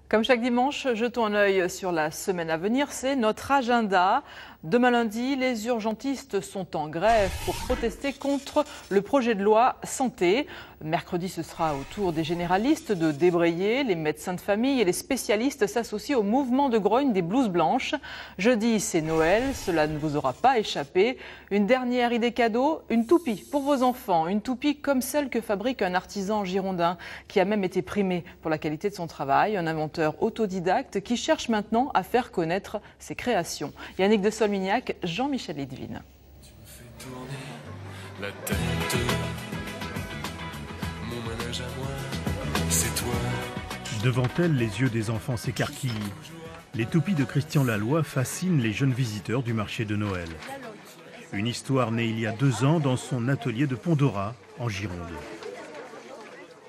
Comme chaque dimanche, jetons un œil sur la semaine à venir, c'est notre agenda. Demain lundi, les urgentistes sont en grève pour protester contre le projet de loi santé. Mercredi, ce sera au tour des généralistes de débrayer. Les médecins de famille et les spécialistes s'associent au mouvement de grogne des blouses blanches. Jeudi, c'est Noël, cela ne vous aura pas échappé. Une dernière idée cadeau, une toupie pour vos enfants. Une toupie comme celle que fabrique un artisan girondin qui a même été primé pour la qualité de son travail. Un inventeur autodidacte qui cherche maintenant à faire connaître ses créations. Yannick de Solmignac, Jean-Michel Lidvine. Tu me fais tourner la tête. Mon manège à moi, c'est toi. Devant elle, les yeux des enfants s'écarquillent. Les toupies de Christian Laloy fascinent les jeunes visiteurs du marché de Noël. Une histoire née il y a 2 ans dans son atelier de Pont-d'Ora, en Gironde.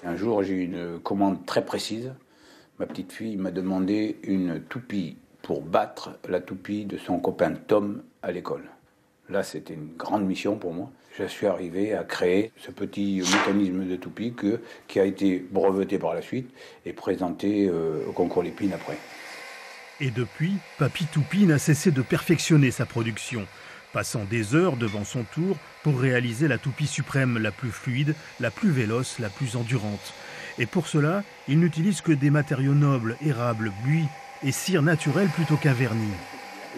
Un jour, j'ai eu une commande très précise. Ma petite fille m'a demandé une toupie pour battre la toupie de son copain Tom à l'école. Là, c'était une grande mission pour moi. Je suis arrivé à créer ce petit mécanisme de toupie qui a été breveté par la suite et présenté au concours Lépine après. Et depuis, Papy Toupie n'a cessé de perfectionner sa production, passant des heures devant son tour pour réaliser la toupie suprême, la plus fluide, la plus véloce, la plus endurante. Et pour cela, il n'utilise que des matériaux nobles, érables, buis et cire naturelle plutôt qu'un vernis.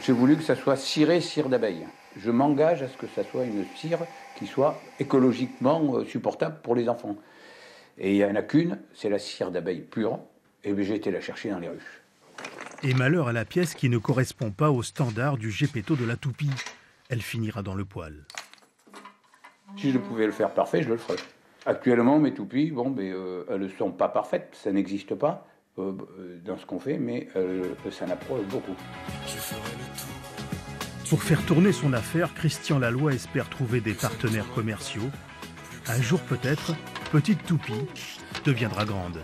J'ai voulu que ça soit ciré cire d'abeille. Je m'engage à ce que ça soit une cire qui soit écologiquement supportable pour les enfants. Et il n'y en a qu'une, c'est la cire d'abeille pure, et j'ai été la chercher dans les ruches. Et malheur à la pièce qui ne correspond pas au standard du gepetto de la toupie. Elle finira dans le poêle. Si je pouvais le faire parfait, je le ferais. Actuellement, mes toupies, elles ne sont pas parfaites, ça n'existe pas dans ce qu'on fait, mais ça n'approche beaucoup. Pour faire tourner son affaire, Christian Laloy espère trouver des partenaires commerciaux. Un jour peut-être, Petite Toupie deviendra grande.